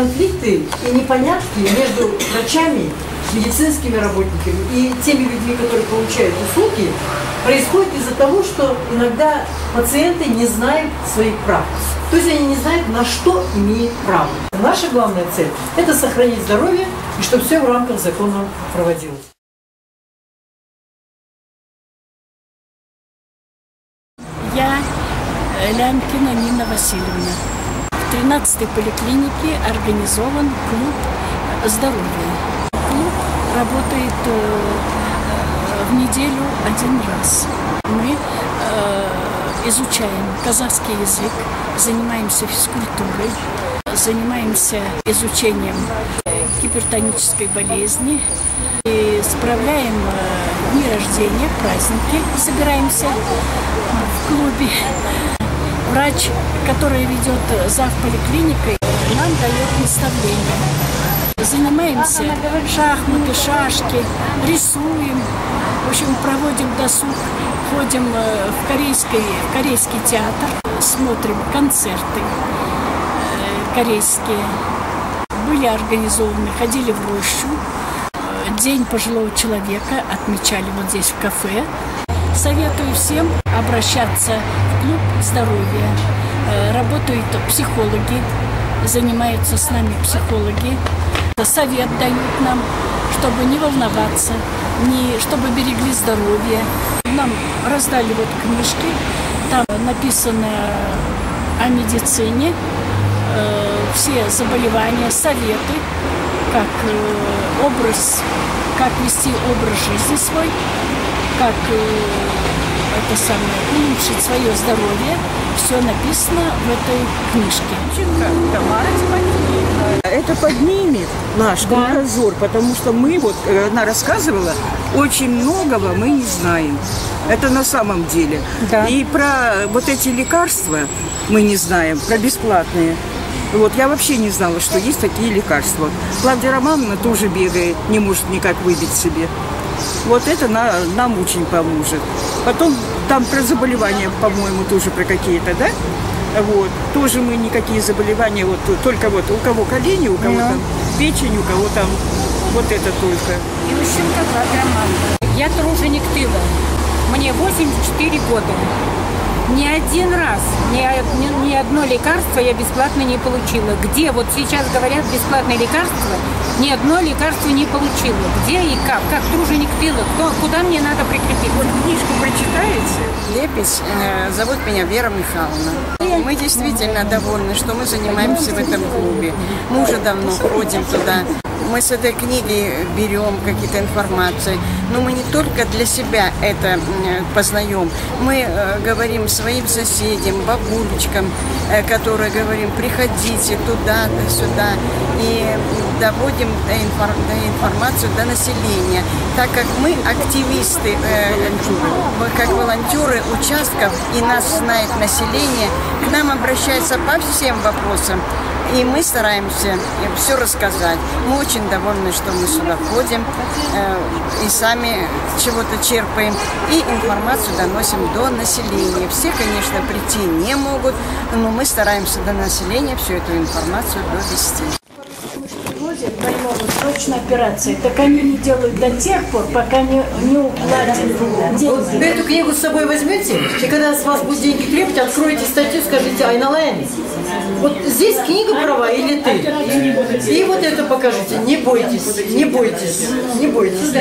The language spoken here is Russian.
конфликты и непонятки между врачами, медицинскими работниками и теми людьми, которые получают услуги, происходит из-за того, что иногда пациенты не знают своих прав. То есть они не знают, на что имеют право. Наша главная цель – это сохранить здоровье и чтобы все в рамках закона проводилось. Я Лямкина Нина Васильевна. В 13-й поликлинике организован клуб здоровья. Клуб работает в неделю один раз. Мы изучаем казахский язык, занимаемся физкультурой, занимаемся изучением гипертонической болезни, и справляем дни рождения, праздники, собираемся в клубе. Врач, который ведет зав. Поликлиникой, нам дает наставления. Занимаемся шахматы, шашки, рисуем, в общем, проводим досуг, ходим в корейский театр, смотрим концерты корейские. Были организованы, ходили в рощу. День пожилого человека отмечали вот здесь в кафе. Советую всем обращаться в клуб здоровья. Работают психологи, занимаются с нами психологи. Совет дают нам, чтобы не волноваться, чтобы берегли здоровье. Нам раздали вот книжки, там написано о медицине, все заболевания, советы, как вести образ жизни свой, как улучшить свое здоровье. Все написано в этой книжке. Это поднимет наш кругозор, потому что мы, вот она рассказывала, очень многого мы не знаем. Это на самом деле. Да. И про вот эти лекарства мы не знаем, про бесплатные. Вот, я вообще не знала, что есть такие лекарства. Клавдия Романовна тоже бегает, не может никак выбить себе. Вот это нам очень поможет. Потом там про заболевания, по-моему, тоже про какие-то, да? Вот. Тоже мы никакие заболевания, вот только вот у кого колени, у кого там печень, у кого там вот это только. Ющенко Клавдия Романовна. Я труженик тыла. Мне 84 года. Ни один раз, ни одно лекарство я бесплатно не получила. Где вот сейчас говорят бесплатные лекарства, ни одно лекарство не получила. Где и как труженик тыла, куда мне надо прикрепить? Вот книжку прочитаете? Лепесь, зовут меня Вера Михайловна. Мы действительно довольны, что мы занимаемся в этом клубе. Мы уже давно ходим туда. Мы с этой книги берем какие-то информации, но мы не только для себя это познаем. Мы говорим своим соседям, бабулечкам, которые говорим, приходите туда, сюда, и доводим информацию до населения. Так как мы активисты, как волонтеры участков, и нас знает население, к нам обращается по всем вопросам. И мы стараемся все рассказать. Мы очень довольны, что мы сюда ходим и сами чего-то черпаем. И информацию доносим до населения. Все, конечно, прийти не могут, но мы стараемся до населения всю эту информацию довести. Больного срочной операции, так они не делают до тех пор, пока не уплатят деньги. Вот вы эту книгу с собой возьмете, и когда с вас будут деньги требовать, откроете статью, скажите: Айналайны, вот здесь книга права или ты? И вот это покажите. Не бойтесь, не бойтесь, не бойтесь.